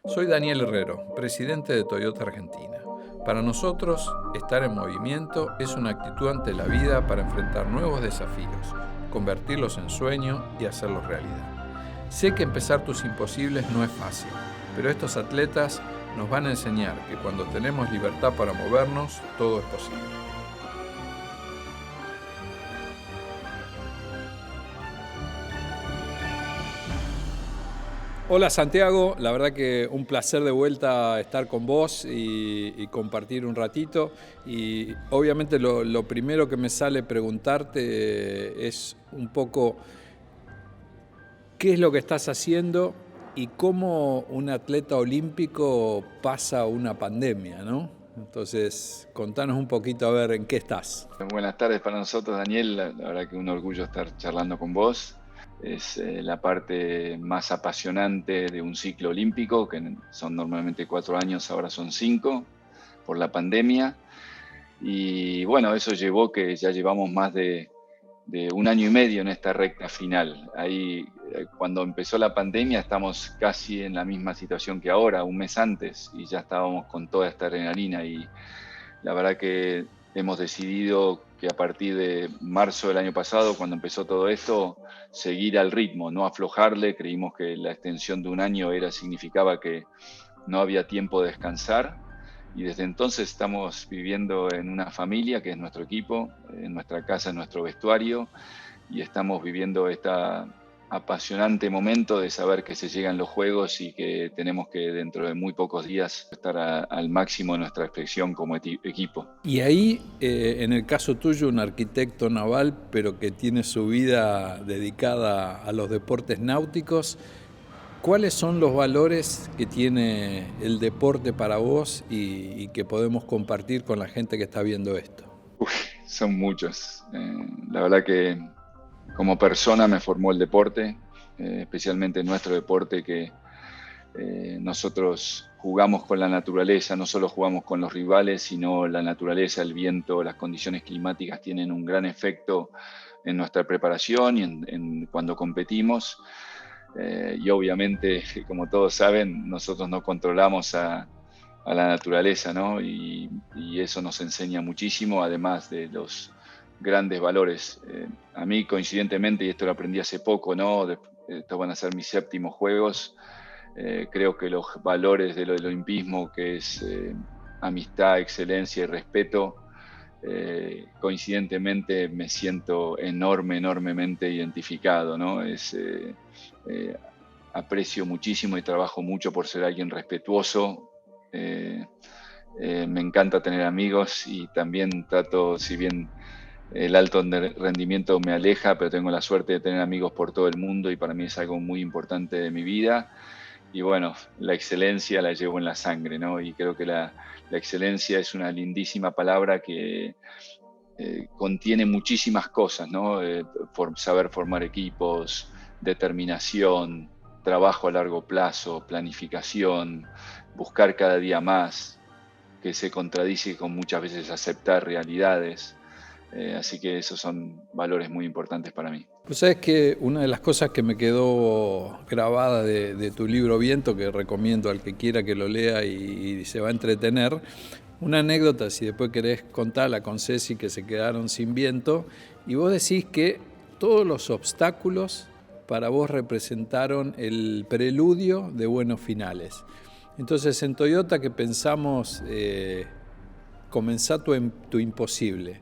Soy Daniel Herrero, presidente de Toyota Argentina. Para nosotros, estar en movimiento es una actitud ante la vida para enfrentar nuevos desafíos, convertirlos en sueño y hacerlos realidad. Sé que empezar tus imposibles no es fácil, pero estos atletas nos van a enseñar que cuando tenemos libertad para movernos, todo es posible. Hola Santiago, la verdad que un placer de vuelta estar con vos y compartir un ratito. Y obviamente lo primero que me sale preguntarte es un poco qué es lo que estás haciendo y cómo un atleta olímpico pasa una pandemia, ¿no? Entonces, contanos un poquito a ver en qué estás. Buenas tardes para nosotros, Daniel. La verdad que un orgullo estar charlando con vos. Es la parte más apasionante de un ciclo olímpico, que son normalmente 4 años, ahora son 5 por la pandemia. Y bueno, eso llevó que ya llevamos más de 1 año y medio en esta recta final. Ahí, cuando empezó la pandemia, estamos casi en la misma situación que ahora, un mes antes, y ya estábamos con toda esta adrenalina. Y la verdad que hemos decidido que a partir de marzo del año pasado, cuando empezó todo esto, seguir al ritmo, no aflojarle. Creímos que la extensión de 1 año significaba que no había tiempo de descansar, y desde entonces estamos viviendo en una familia que es nuestro equipo, en nuestra casa, en nuestro vestuario, y estamos viviendo este apasionante momento de saber que se llegan los juegos y que tenemos que dentro de muy pocos días estar al máximo de nuestra expresión como equipo. Y ahí, en el caso tuyo, un arquitecto naval, pero que tiene su vida dedicada a los deportes náuticos, ¿cuáles son los valores que tiene el deporte para vos y que podemos compartir con la gente que está viendo esto? Uf, son muchos. La verdad que como persona me formó el deporte, especialmente nuestro deporte, que nosotros jugamos con la naturaleza, no solo jugamos con los rivales, sino la naturaleza, el viento, las condiciones climáticas tienen un gran efecto en nuestra preparación y cuando competimos. Y obviamente, como todos saben, nosotros no controlamos a la naturaleza, ¿no? Y eso nos enseña muchísimo, además de los grandes valores. A mí, coincidentemente, y esto lo aprendí hace poco, ¿no? Estos van a ser mis 7º Juegos. Creo que los valores del olimpismo, que es amistad, excelencia y respeto, coincidentemente me siento enormemente identificado, ¿no? Eh, Aprecio muchísimo y trabajo mucho por ser alguien respetuoso. Me encanta tener amigos y también trato, si bien el alto rendimiento me aleja, pero tengo la suerte de tener amigos por todo el mundo y para mí es algo muy importante de mi vida. Y bueno, la excelencia la llevo en la sangre, ¿no? Y creo que la excelencia es una lindísima palabra que contiene muchísimas cosas, ¿no? Saber formar equipos, determinación, trabajo a largo plazo, planificación, buscar cada día más, que se contradice con muchas veces aceptar realidades. Así que esos son valores muy importantes para mí. Pues sabes que una de las cosas que me quedó grabada de tu libro Viento, que recomiendo al que quiera que lo lea y se va a entretener, una anécdota, si después querés contarla con Ceci, que se quedaron sin viento, y vos decís que todos los obstáculos para vos representaron el preludio de buenos finales. Entonces en Toyota que pensamos comenzar tu imposible.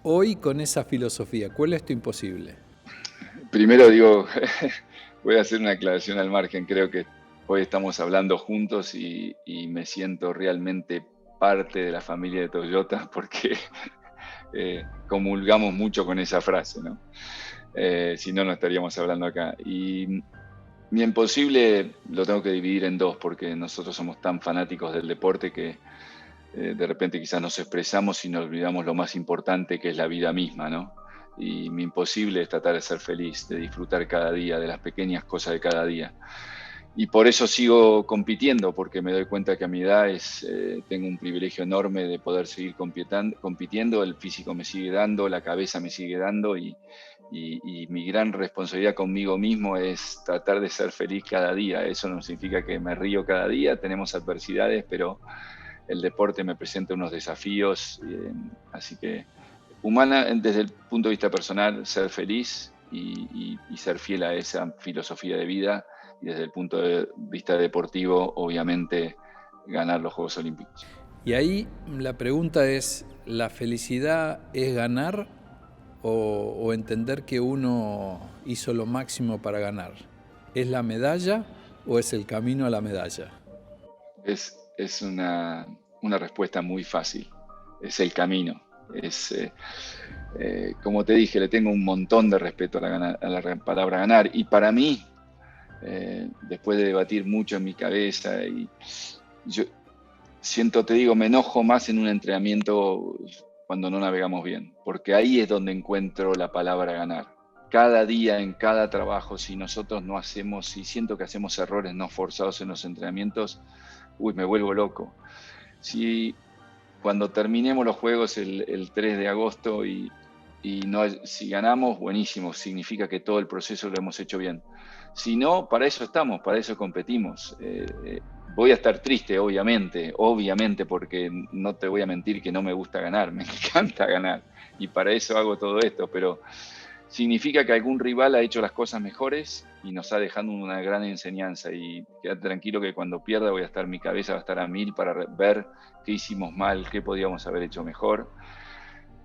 Hoy con esa filosofía, ¿cuál es tu imposible? Primero digo, voy a hacer una aclaración al margen. Creo que hoy estamos hablando juntos y me siento realmente parte de la familia de Toyota porque comulgamos mucho con esa frase, ¿no? Si no, no estaríamos hablando acá. Y mi imposible lo tengo que dividir en dos porque nosotros somos tan fanáticos del deporte que de repente quizás nos expresamos y nos olvidamos lo más importante, que es la vida misma, ¿no? Y mi imposible es tratar de ser feliz, de disfrutar cada día, de las pequeñas cosas de cada día. Y por eso sigo compitiendo, porque me doy cuenta que a mi edad tengo un privilegio enorme de poder seguir compitiendo, el físico me sigue dando, la cabeza me sigue dando, y y mi gran responsabilidad conmigo mismo es tratar de ser feliz cada día. Eso no significa que me río cada día, tenemos adversidades, pero el deporte me presenta unos desafíos, así que desde el punto de vista personal, ser feliz y ser fiel a esa filosofía de vida, y desde el punto de vista deportivo, obviamente, ganar los Juegos Olímpicos. Y ahí la pregunta es, ¿la felicidad es ganar o entender que uno hizo lo máximo para ganar? ¿Es la medalla o es el camino a la medalla? Es una respuesta muy fácil, es el camino. Como te dije, le tengo un montón de respeto a la palabra ganar, y para mí, después de debatir mucho en mi cabeza, y yo me enojo más en un entrenamiento cuando no navegamos bien, porque ahí es donde encuentro la palabra ganar. Cada día, en cada trabajo, si nosotros no hacemos, si siento que hacemos errores no forzados en los entrenamientos, me vuelvo loco. Si cuando terminemos los juegos el 3 de agosto si ganamos, buenísimo, significa que todo el proceso lo hemos hecho bien. Si no, para eso estamos, para eso competimos. Voy a estar triste, obviamente, porque no te voy a mentir que no me gusta ganar, me encanta ganar, y para eso hago todo esto, pero significa que algún rival ha hecho las cosas mejores y nos ha dejado una gran enseñanza, y quédate tranquilo que cuando pierda mi cabeza va a estar a 1000 para ver qué hicimos mal, qué podíamos haber hecho mejor.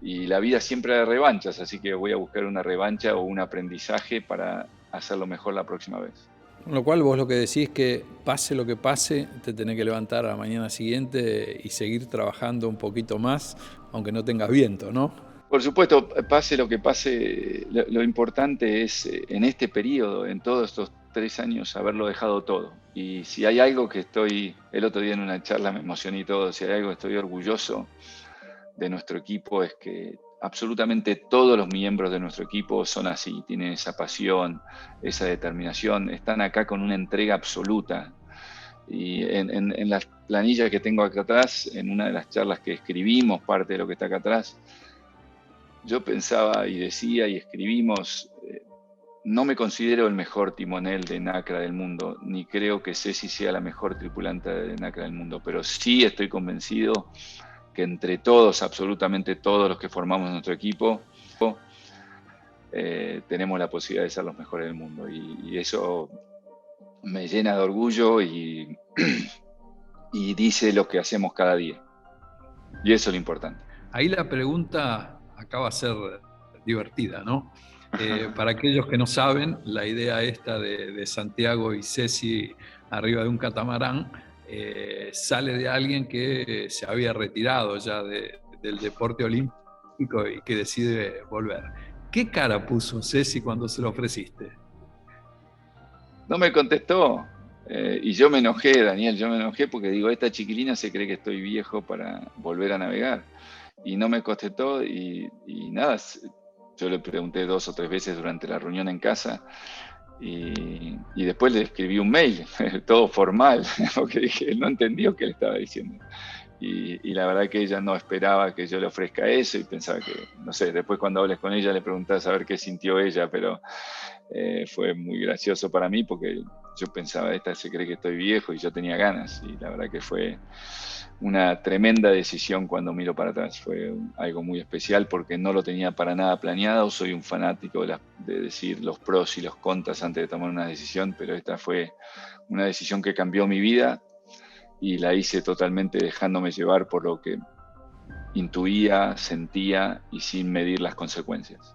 Y la vida siempre da revanchas, así que voy a buscar una revancha o un aprendizaje para hacerlo mejor la próxima vez. Con lo cual vos lo que decís es que pase lo que pase, te tenés que levantar a la mañana siguiente y seguir trabajando un poquito más, aunque no tengas viento, ¿no? Por supuesto, pase lo que pase, lo importante es en este periodo, en todos estos 3 años, haberlo dejado todo. Y si hay algo que el otro día en una charla me emocioné y todo, si hay algo que estoy orgulloso de nuestro equipo, es que absolutamente todos los miembros de nuestro equipo son así, tienen esa pasión, esa determinación, están acá con una entrega absoluta. Y en la planilla que tengo acá atrás, en una de las charlas que escribimos, parte de lo que está acá atrás, yo pensaba y decía y escribimos, no me considero el mejor timonel de NACRA del mundo, ni creo que Ceci sea la mejor tripulante de NACRA del mundo, pero sí estoy convencido que entre todos, absolutamente todos los que formamos nuestro equipo, tenemos la posibilidad de ser los mejores del mundo. Y eso me llena de orgullo y dice lo que hacemos cada día. Y eso es lo importante. Ahí la pregunta acaba de ser divertida, ¿no? Para aquellos que no saben, la idea esta de Santiago y Ceci arriba de un catamarán sale de alguien que se había retirado ya del deporte olímpico y que decide volver. ¿Qué cara puso Ceci cuando se lo ofreciste? No me contestó, y yo me enojé, Daniel, porque digo, esta chiquilina se cree que estoy viejo para volver a navegar, y no me contestó, y nada, yo le pregunté 2 o 3 veces durante la reunión en casa, y después le escribí un mail, todo formal, porque dije, no entendió qué le estaba diciendo. Y la verdad que ella no esperaba que yo le ofrezca eso, y pensaba que, no sé, después cuando hables con ella le preguntás a ver qué sintió ella, pero fue muy gracioso para mí porque yo pensaba, esta se cree que estoy viejo, y yo tenía ganas, y la verdad que fue una tremenda decisión cuando miro para atrás. Fue algo muy especial porque no lo tenía para nada planeado. Soy un fanático de decir los pros y los contras antes de tomar una decisión, pero esta fue una decisión que cambió mi vida, y la hice totalmente dejándome llevar por lo que intuía, sentía y sin medir las consecuencias.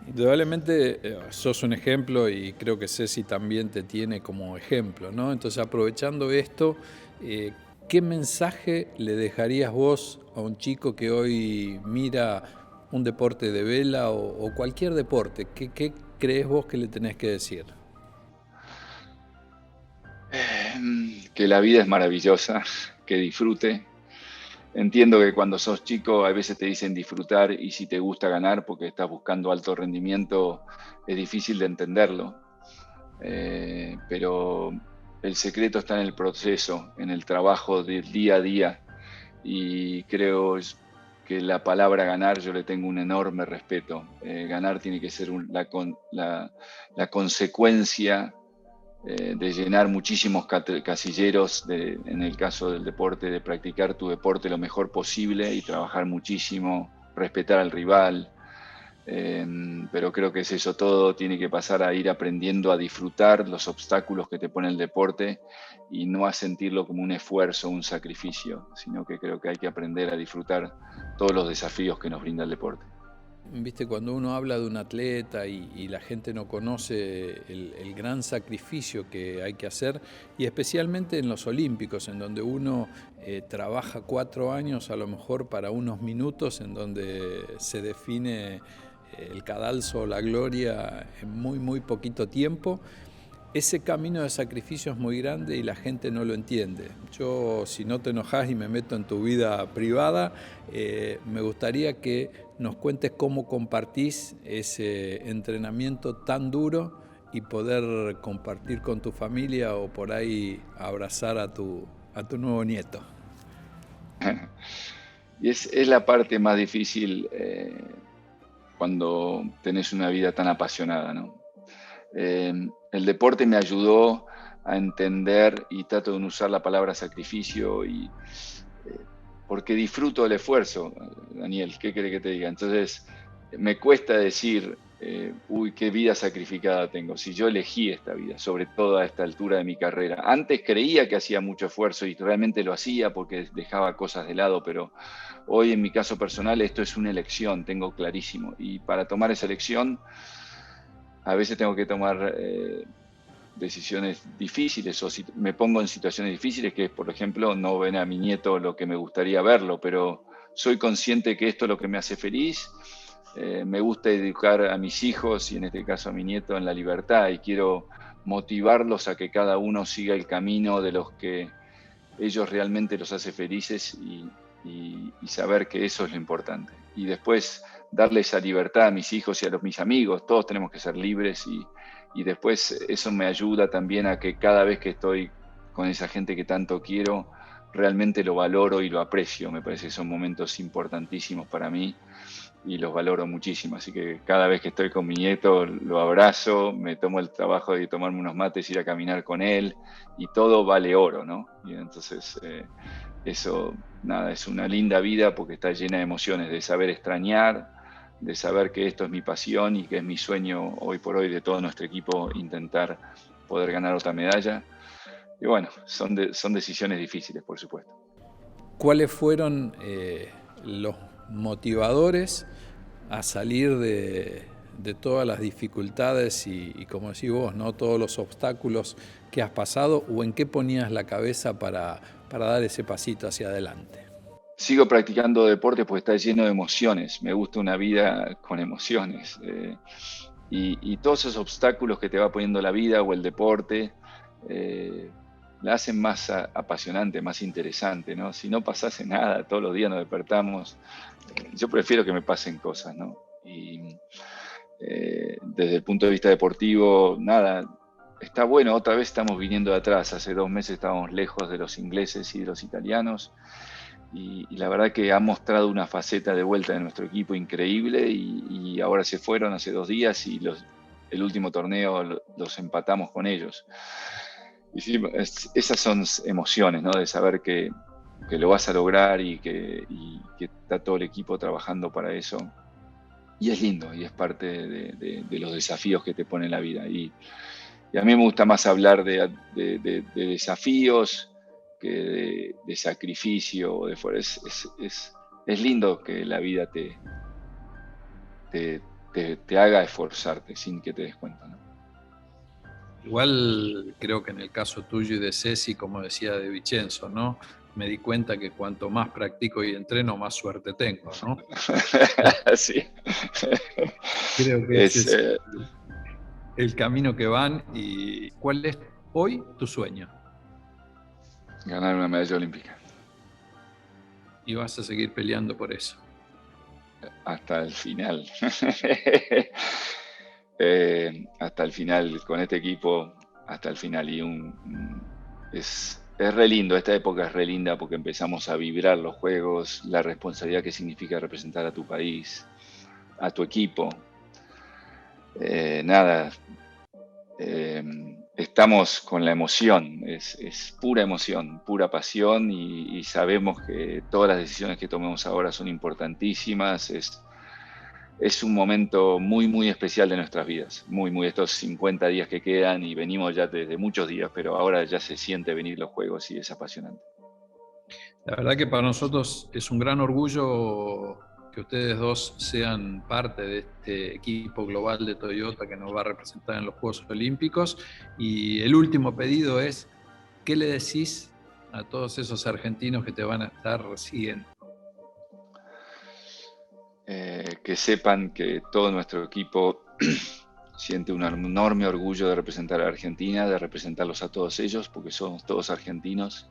Indudablemente sos un ejemplo, y creo que Ceci también te tiene como ejemplo, ¿no? Entonces, aprovechando esto, ¿qué mensaje le dejarías vos a un chico que hoy mira un deporte de vela o cualquier deporte? ¿Qué crees vos que le tenés que decir? Que la vida es maravillosa, que disfrute. Entiendo que cuando sos chico a veces te dicen disfrutar, y si te gusta ganar porque estás buscando alto rendimiento, es difícil de entenderlo. Pero el secreto está en el proceso, en el trabajo del día a día, y creo que la palabra ganar yo le tengo un enorme respeto. Ganar tiene que ser la consecuencia de llenar muchísimos casilleros, en el caso del deporte, de practicar tu deporte lo mejor posible y trabajar muchísimo, respetar al rival. Pero creo que es eso, todo tiene que pasar a ir aprendiendo a disfrutar los obstáculos que te pone el deporte y no a sentirlo como un esfuerzo, un sacrificio, sino que creo que hay que aprender a disfrutar todos los desafíos que nos brinda el deporte. Viste, cuando uno habla de un atleta y la gente no conoce el gran sacrificio que hay que hacer, y especialmente en los olímpicos, en donde uno trabaja 4 años a lo mejor para unos minutos, en donde se define el cadalso o la gloria en muy, muy poquito tiempo. Ese camino de sacrificio es muy grande y la gente no lo entiende. Yo, si no te enojas y me meto en tu vida privada, me gustaría que nos cuentes cómo compartís ese entrenamiento tan duro y poder compartir con tu familia o por ahí abrazar a tu nuevo nieto. Y es la parte más difícil cuando tenés una vida tan apasionada, ¿no? El deporte me ayudó a entender, y trato de no usar la palabra sacrificio, porque disfruto el esfuerzo, Daniel, ¿qué querés que te diga? Entonces, me cuesta decir, uy, qué vida sacrificada tengo, si yo elegí esta vida, sobre todo a esta altura de mi carrera. Antes creía que hacía mucho esfuerzo y realmente lo hacía porque dejaba cosas de lado, pero hoy en mi caso personal esto es una elección, tengo clarísimo, y para tomar esa elección, a veces tengo que tomar decisiones difíciles o si me pongo en situaciones difíciles, que es, por ejemplo, no ven a mi nieto lo que me gustaría verlo, pero soy consciente que esto es lo que me hace feliz. Me gusta educar a mis hijos y en este caso a mi nieto en la libertad y quiero motivarlos a que cada uno siga el camino de los que ellos realmente los hace felices y saber que eso es lo importante. Y después darle esa libertad a mis hijos y a mis amigos, todos tenemos que ser libres y después eso me ayuda también a que cada vez que estoy con esa gente que tanto quiero, realmente lo valoro y lo aprecio. Me parece que son momentos importantísimos para mí y los valoro muchísimo. Así que cada vez que estoy con mi nieto lo abrazo, me tomo el trabajo de tomarme unos mates, ir a caminar con él y todo vale oro, ¿no? Y entonces eso, nada, es una linda vida porque está llena de emociones, de saber extrañar, de saber que esto es mi pasión y que es mi sueño hoy por hoy de todo nuestro equipo intentar poder ganar otra medalla. Y bueno, son decisiones difíciles, por supuesto. ¿Cuáles fueron los motivadores a salir de todas las dificultades y como decís vos, ¿no? Todos los obstáculos que has pasado, o en qué ponías la cabeza para dar ese pasito hacia adelante? Sigo practicando deporte porque está lleno de emociones. Me gusta una vida con emociones. Y todos esos obstáculos que te va poniendo la vida o el deporte la hacen más apasionante, más interesante, ¿no? Si no pasase nada, todos los días nos despertamos. Yo prefiero que me pasen cosas, ¿no? Y desde el punto de vista deportivo, nada, está bueno. Otra vez estamos viniendo de atrás. Hace 2 meses estábamos lejos de los ingleses y de los italianos. Y la verdad que ha mostrado una faceta de vuelta de nuestro equipo increíble y ahora se fueron hace 2 días y el último torneo los empatamos con ellos. Y sí, esas son emociones, ¿no? De saber que lo vas a lograr y que está todo el equipo trabajando para eso. Y es lindo y es parte de los desafíos que te pone la vida. Y a mí me gusta más hablar de desafíos que de sacrificio. Es lindo que la vida te haga esforzarte sin que te des cuenta, ¿no? Igual creo que en el caso tuyo y de Ceci, como decía de Vicenzo, ¿no? Me di cuenta que cuanto más practico y entreno, más suerte tengo, ¿no? Sí. Creo que ese es el camino que van. ¿Y cuál es hoy tu sueño? Ganar una medalla olímpica. Y vas a seguir peleando por eso. Hasta el final. Hasta el final, con este equipo, hasta el final. Y es es re lindo, esta época es re linda porque empezamos a vibrar los juegos, la responsabilidad que significa representar a tu país, a tu equipo. Nada, estamos con la emoción, es pura emoción, pura pasión y sabemos que todas las decisiones que tomemos ahora son importantísimas. Es un momento muy, muy especial de nuestras vidas, muy, estos 50 días que quedan y venimos ya desde muchos días, pero ahora ya se siente venir los juegos y es apasionante. La verdad que para nosotros es un gran orgullo que ustedes dos sean parte de este equipo global de Toyota que nos va a representar en los Juegos Olímpicos. Y el último pedido es, ¿qué le decís a todos esos argentinos que te van a estar siguiendo? Que sepan que todo nuestro equipo siente un enorme orgullo de representar a Argentina, de representarlos a todos ellos, porque somos todos argentinos,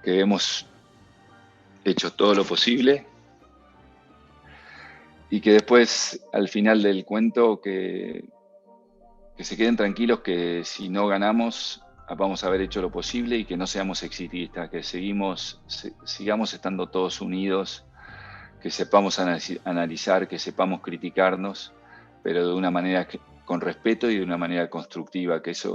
que hemos hecho todo lo posible y que después, al final del cuento, que se queden tranquilos que si no ganamos, vamos a haber hecho lo posible y que no seamos exitistas, que sigamos estando todos unidos, que sepamos analizar, que sepamos criticarnos, pero de una manera con respeto y de una manera constructiva, que eso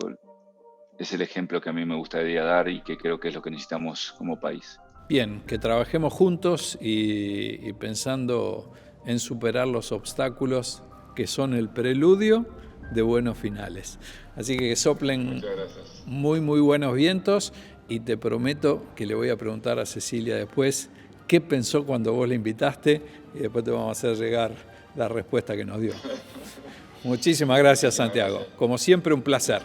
es el ejemplo que a mí me gustaría dar y que creo que es lo que necesitamos como país. Bien, que trabajemos juntos y pensando en superar los obstáculos que son el preludio de buenos finales. Así que soplen muy, muy buenos vientos y te prometo que le voy a preguntar a Cecilia después qué pensó cuando vos la invitaste y después te vamos a hacer llegar la respuesta que nos dio. Muchísimas gracias, Santiago. Como siempre, un placer.